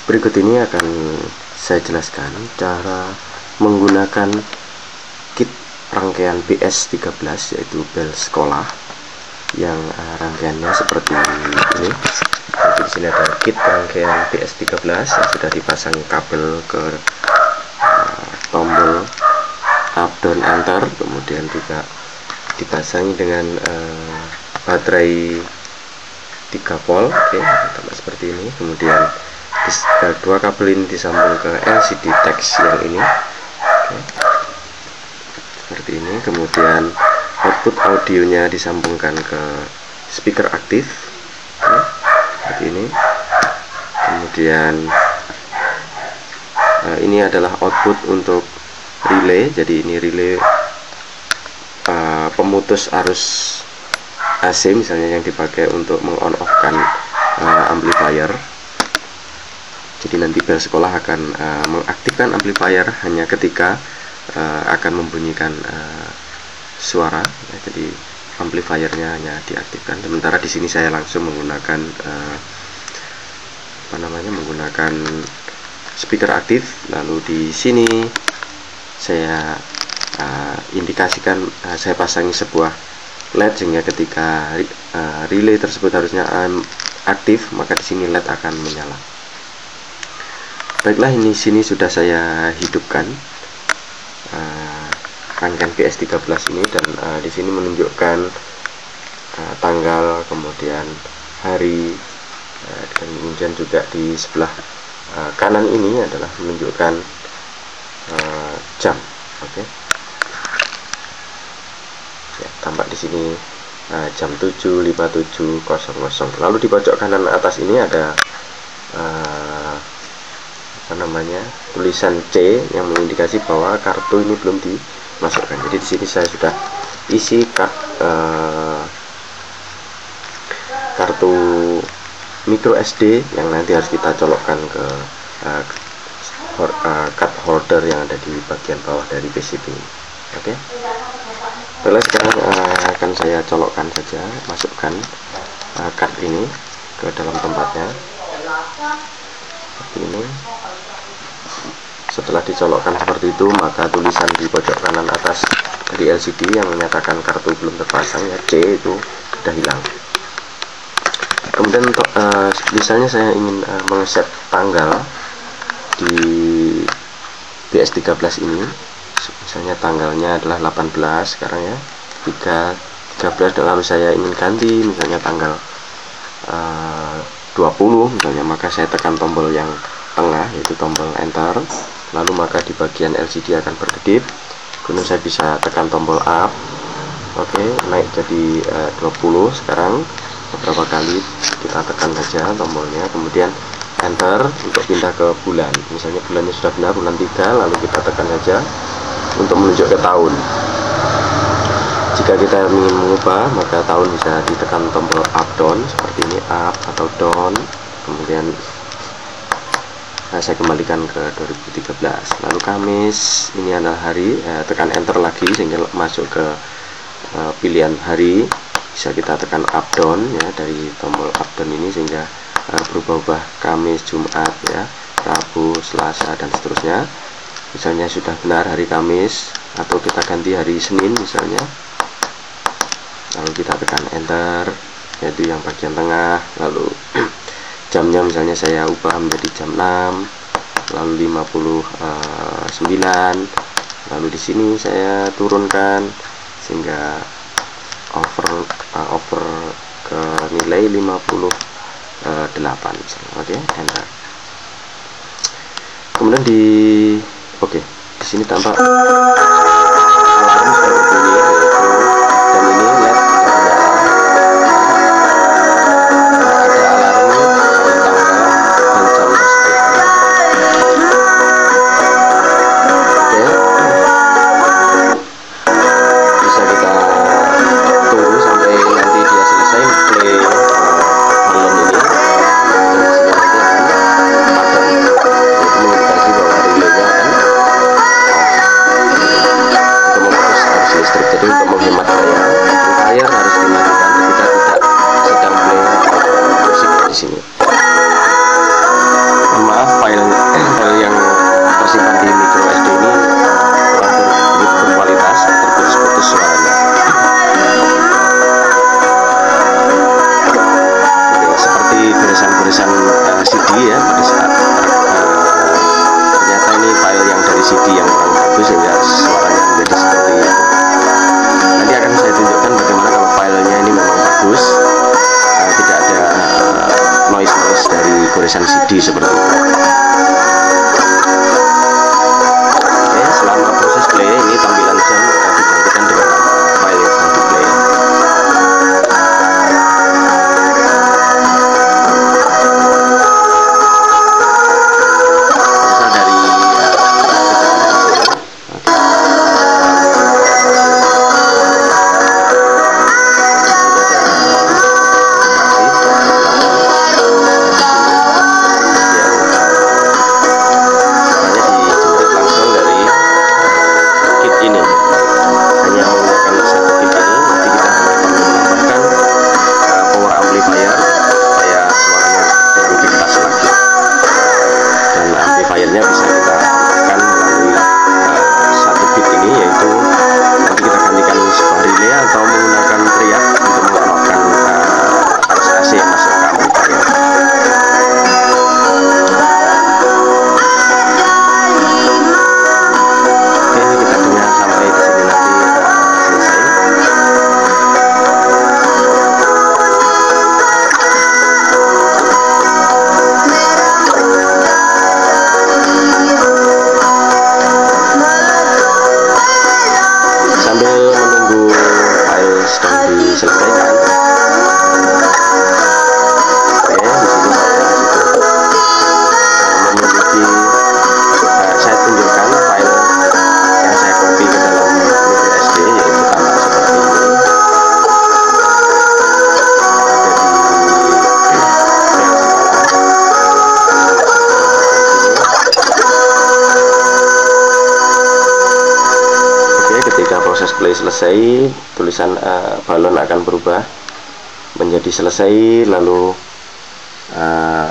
Berikut ini akan saya jelaskan cara menggunakan kit rangkaian BS13, yaitu bel sekolah, yang rangkaiannya seperti ini. Jadi di sini ada kit rangkaian BS13 yang sudah dipasang kabel ke tombol up down enter, kemudian juga dipasangi dengan baterai 3 volt, oke, seperti ini. Kemudian dua kabel ini disambung ke LCD text yang ini, oke, seperti ini. Kemudian output audionya disambungkan ke speaker aktif, oke, seperti ini. Kemudian ini adalah output untuk relay. Jadi ini relay pemutus arus AC misalnya yang dipakai untuk meng-on off kan amplifier. Jadi nanti bel sekolah akan mengaktifkan amplifier hanya ketika akan membunyikan suara, ya. Jadi amplifiernya hanya diaktifkan. Sementara di sini saya langsung menggunakan menggunakan speaker aktif. Lalu di sini saya indikasikan, saya pasangi sebuah LED sehingga ketika relay tersebut harusnya aktif, maka di sini LED akan menyala. Baiklah, ini sini sudah saya hidupkan rangkaian BS13 ini, dan di sini menunjukkan tanggal, kemudian hari, dan kemudian juga di sebelah kanan ini adalah menunjukkan jam, oke. Ya, tampak di sini jam 7.57.00. Lalu di pojok kanan atas ini ada tulisan C yang mengindikasi bahwa kartu ini belum dimasukkan. Jadi di sini saya sudah isi kartu micro SD yang nanti harus kita colokkan ke card holder yang ada di bagian bawah dari PCB. Oke. Baiklah, sekarang akan saya colokkan saja, masukkan card ini ke dalam tempatnya seperti ini. Setelah dicolokkan seperti itu, maka tulisan di pojok kanan atas dari LCD yang menyatakan kartu belum terpasang, ya, C, itu sudah hilang. Kemudian untuk misalnya saya ingin mengeset tanggal di BS13 ini, misalnya tanggalnya adalah 18 sekarang, ya, 13, dan lalu saya ingin ganti misalnya tanggal 20 misalnya, maka saya tekan tombol yang tengah, yaitu tombol enter. Lalu maka di bagian LCD akan berkedip, kemudian saya bisa tekan tombol up, oke, naik jadi 20 sekarang. Beberapa kali kita tekan saja tombolnya, kemudian enter untuk pindah ke bulan. Misalnya bulannya sudah benar, bulan 3, lalu kita tekan saja untuk menunjuk ke tahun. Jika kita ingin mengubah, maka tahun bisa ditekan tombol up down seperti ini, up atau down. Kemudian saya kembalikan ke 2013. Lalu Kamis, ini adalah hari, tekan enter lagi sehingga masuk ke pilihan hari. Bisa kita tekan up down, ya, dari tombol up down ini sehingga berubah-ubah Kamis, Jumat, ya, Rabu, Selasa, dan seterusnya. Misalnya sudah benar hari Kamis, atau kita ganti hari Senin misalnya, lalu kita tekan enter, yaitu yang bagian tengah. Lalu jamnya misalnya saya ubah menjadi jam 6, lalu 59, lalu di sini saya turunkan sehingga over ke nilai 58 misalnya, oke, enter. Kemudian di sini tampak alarm berbunyi, yaitu jam ini LED LCD seperti itu. Oke, selama proses play ini tampilan jam digantikan dengan file yang di play. Proses play selesai, tulisan balon akan berubah menjadi selesai, lalu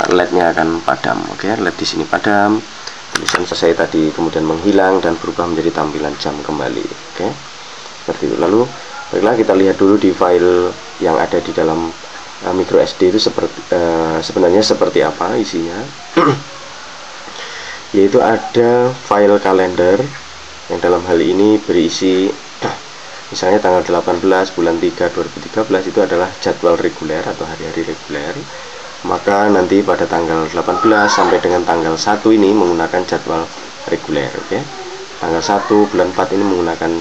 LED-nya akan padam. Oke, LED di sini padam, tulisan selesai tadi kemudian menghilang dan berubah menjadi tampilan jam kembali. Oke, seperti itu. Lalu baiklah kita lihat dulu di file yang ada di dalam micro SD itu sebenarnya seperti apa isinya. Yaitu ada file kalender yang dalam hal ini berisi misalnya tanggal 18 bulan 3 2013 itu adalah jadwal reguler atau hari-hari reguler. Maka nanti pada tanggal 18 sampai dengan tanggal 1 ini menggunakan jadwal reguler. Oke. Tanggal 1 bulan 4 ini menggunakan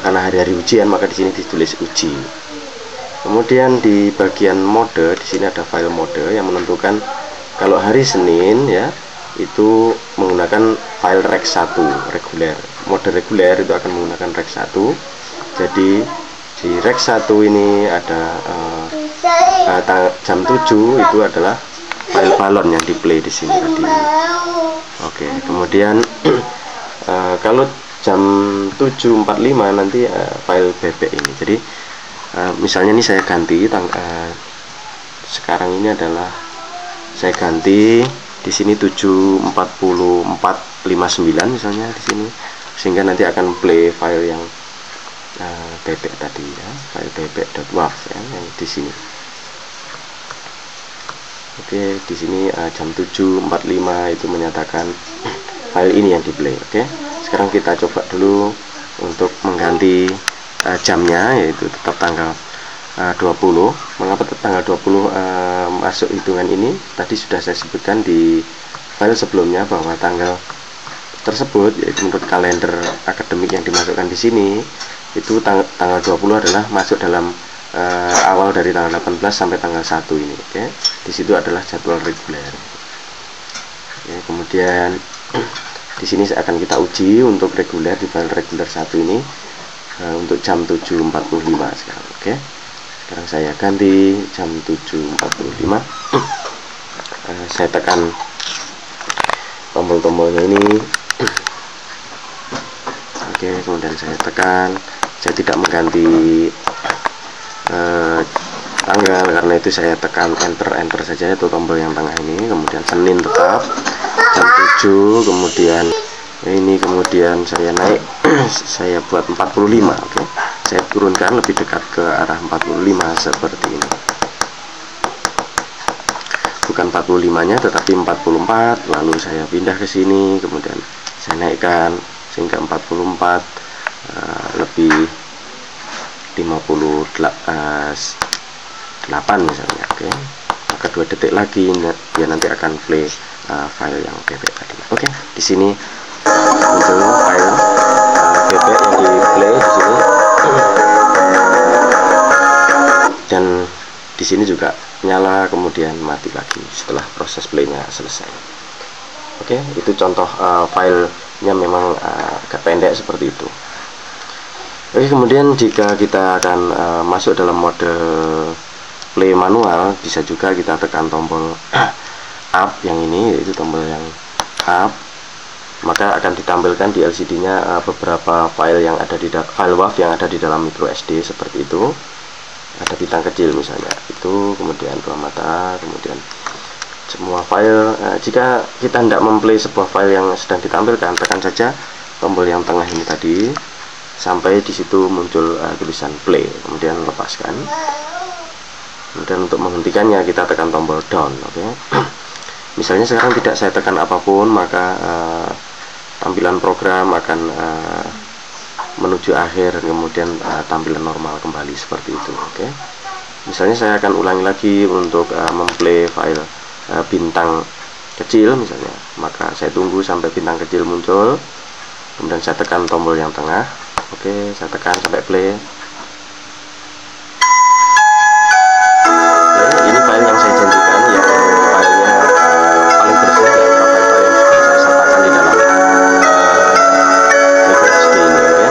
karena hari-hari ujian, maka di sini ditulis uji. Kemudian di bagian mode, di sini ada file mode yang menentukan kalau hari Senin ya itu menggunakan file rec1 reguler. Mode reguler itu akan menggunakan rec1. Jadi di rec1 ini ada jam 7 itu adalah file balon yang di play di sini tadi. Oke, kemudian kalau jam 7.45 nanti file bebek ini. Jadi misalnya ini saya ganti sekarang ini adalah saya ganti di sini 7.44.59 misalnya di sini, sehingga nanti akan play file yang bebek tadi ya, file bebek.wav ya, yang di sini. Oke, di sini jam 7.45 itu menyatakan file ini yang di play. Oke, sekarang kita coba dulu untuk mengganti jamnya, yaitu tetap tanggal 20. Mengapa tanggal 20 masuk hitungan ini? Tadi sudah saya sebutkan di file sebelumnya bahwa tanggal tersebut, yaitu menurut kalender akademik yang dimasukkan di sini, itu tanggal 20 adalah masuk dalam awal dari tanggal 18 sampai tanggal 1 ini. Oke, di situ adalah jadwal reguler. Oke, kemudian di sini akan kita uji untuk reguler di file reguler 1 ini untuk jam 7.45 sekarang. Oke. Sekarang saya ganti jam 7.45. Saya tekan tombol-tombolnya ini. Oke, kemudian saya tekan. Saya tidak mengganti tanggal, karena itu saya tekan enter saja, itu tombol yang tengah ini. Kemudian Senin tetap jam 7. Kemudian ini, kemudian saya naik saya buat 45. Oke, saya turunkan lebih dekat ke arah 45 seperti ini, bukan 45 nya tetapi 44. Lalu saya pindah ke sini, kemudian saya naikkan sehingga 44 lebih 58 misalnya. Oke, maka 2 detik lagi dia nanti akan play file yang bebek tadi. Oke, di sini muncul file bebek yang di play di sini, dan di sini juga nyala kemudian mati lagi setelah proses playnya selesai. Oke, itu contoh filenya memang agak pendek seperti itu. Oke, kemudian jika kita akan masuk dalam mode play manual, bisa juga kita tekan tombol up yang ini, yaitu tombol yang up, maka akan ditampilkan di LCD-nya beberapa file yang ada di file WAV yang ada di dalam micro SD seperti itu. Ada bintang kecil misalnya, itu kemudian buah mata, kemudian semua file. Jika kita hendak memplay sebuah file yang sedang ditampilkan, tekan saja tombol yang tengah ini tadi sampai di situ muncul tulisan play, kemudian lepaskan. Kemudian untuk menghentikannya kita tekan tombol down. Oke. Misalnya sekarang tidak saya tekan apapun, maka tampilan program akan menuju akhir, kemudian tampilan normal kembali seperti itu. Oke. Misalnya saya akan ulangi lagi untuk memplay file bintang kecil misalnya, maka saya tunggu sampai bintang kecil muncul, kemudian saya tekan tombol yang tengah. Oke, saya tekan sampai play. Oke, ini file yang saya janjikan, yang filenya paling bersih di antara file-file yang sudah saya sertakan di dalam micro SD ini. Oke,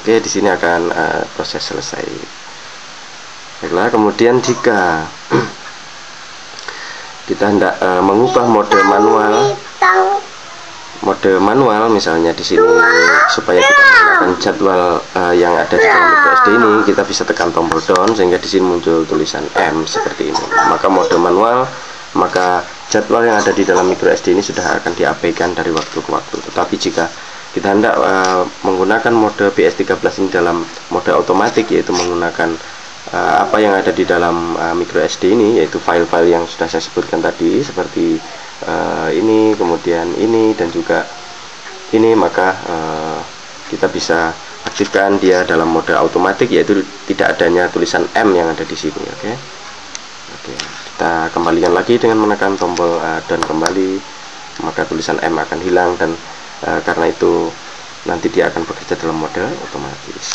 Oke, di sini akan proses selesai. Baiklah, kemudian jika kita hendak mengubah mode manual, misalnya di sini supaya kita menggunakan jadwal yang ada di dalam micro SD ini, kita bisa tekan tombol down sehingga di sini muncul tulisan M seperti ini. Maka mode manual, maka jadwal yang ada di dalam micro SD ini sudah akan diabaikan dari waktu ke waktu. Tetapi jika kita hendak menggunakan mode BS13 ini dalam mode otomatis, yaitu menggunakan apa yang ada di dalam micro SD ini, yaitu file-file yang sudah saya sebutkan tadi seperti ini, kemudian ini, dan juga ini, maka kita bisa aktifkan dia dalam mode otomatis, yaitu tidak adanya tulisan M yang ada di sini. Oke, kita kembalikan lagi dengan menekan tombol down kembali, maka tulisan M akan hilang, dan karena itu nanti dia akan bekerja dalam mode otomatis.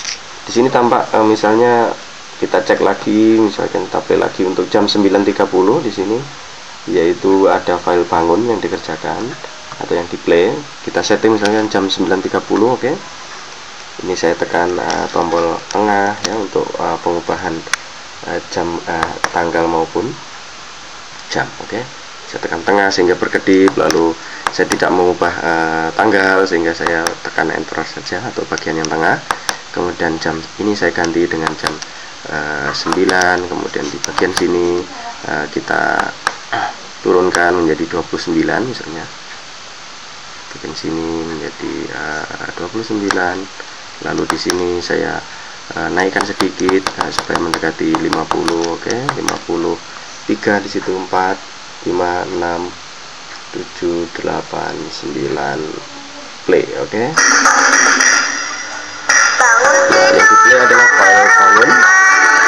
Di sini tampak misalnya kita cek lagi, misalkan kita play lagi untuk jam 9.30 di sini, yaitu ada file bangun yang dikerjakan atau yang di play. Kita setting misalnya jam 9.30. Oke. Ini saya tekan tombol tengah ya untuk pengubahan jam, tanggal maupun jam. Oke. Saya tekan tengah sehingga berkedip, lalu saya tidak mengubah tanggal sehingga saya tekan enter saja atau bagian yang tengah. Kemudian jam ini saya ganti dengan jam 9, kemudian di bagian sini kita turunkan menjadi 29 misalnya, bagian sini menjadi 29, lalu di sini saya naikkan sedikit supaya mendekati 50. Oke, 53 di situ, 4 5 6 7 8 9 play. Oke. Nah, yang di play adalah file bangun,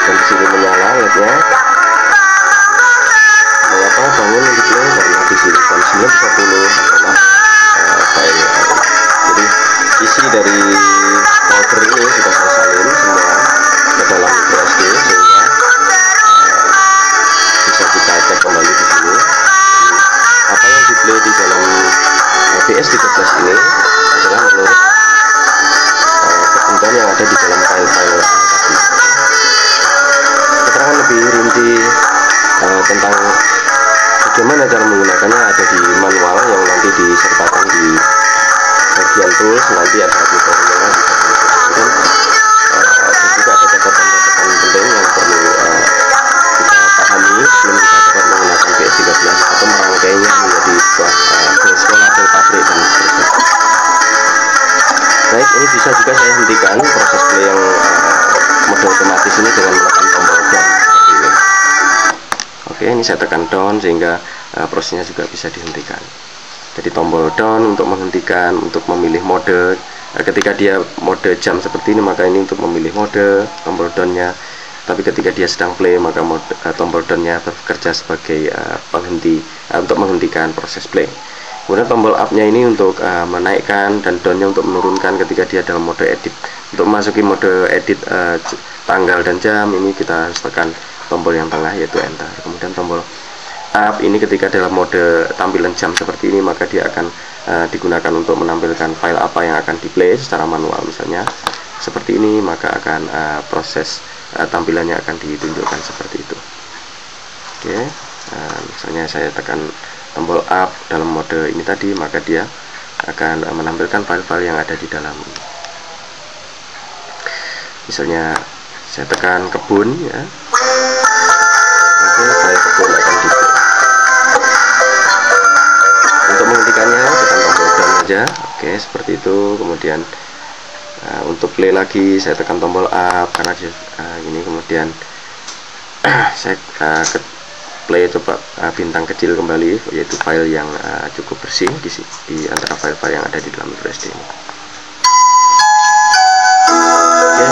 dan di sini menyala LED-nya. Mengapa bangun yang di play? Karena di sini jam 9.30 adalah file. Jadi isi dari folder ini sudah saya salin semua ke dalam micro SD, sehingga bisa kita cek kembali di sini. Apa yang di play di dalam BS13 ini adalah menurut tentang bagaimana cara menggunakannya ada di manual yang nanti disertakan di bagian tools. Nanti ada tutorialnya, dan juga ada catatan-catatan penting yang perlu kita pahami sebelum kita dapat menggunakan PS13 atau merangkainya menjadi sebuah file sekolah, file pabrik, dan seterusnya. Baik, ini bisa juga saya hentikan proses play yang mode otomatis ini dengan menekan tombol down seperti ini. Oke, ini saya tekan down sehingga prosesnya juga bisa dihentikan. Jadi tombol down untuk menghentikan, untuk memilih mode. Ketika dia mode jam seperti ini, maka ini untuk memilih mode tombol downnya. Tapi ketika dia sedang play, maka tombol downnya bekerja sebagai penghenti untuk menghentikan proses play. Kemudian tombol up-nya ini untuk menaikkan, dan down-nya untuk menurunkan ketika dia dalam mode edit. Untuk memasuki mode edit tanggal dan jam, ini kita harus tekan tombol yang tengah yaitu enter. Kemudian tombol up ini ketika dalam mode tampilan jam seperti ini, maka dia akan digunakan untuk menampilkan file apa yang akan di play secara manual. Misalnya seperti ini, maka akan proses tampilannya akan ditunjukkan seperti itu. Oke, misalnya saya tekan tombol up dalam mode ini tadi, maka dia akan menampilkan file-file yang ada di dalam. Misalnya saya tekan kebun ya. Oke, file kebun akan di play. Untuk menghentikannya tekan tombol down saja. Oke, seperti itu. Kemudian untuk play lagi saya tekan tombol up karena ini. Kemudian saya play coba bintang kecil kembali, yaitu file yang cukup bersih di antara file-file yang ada di dalam microSD ini. Oke,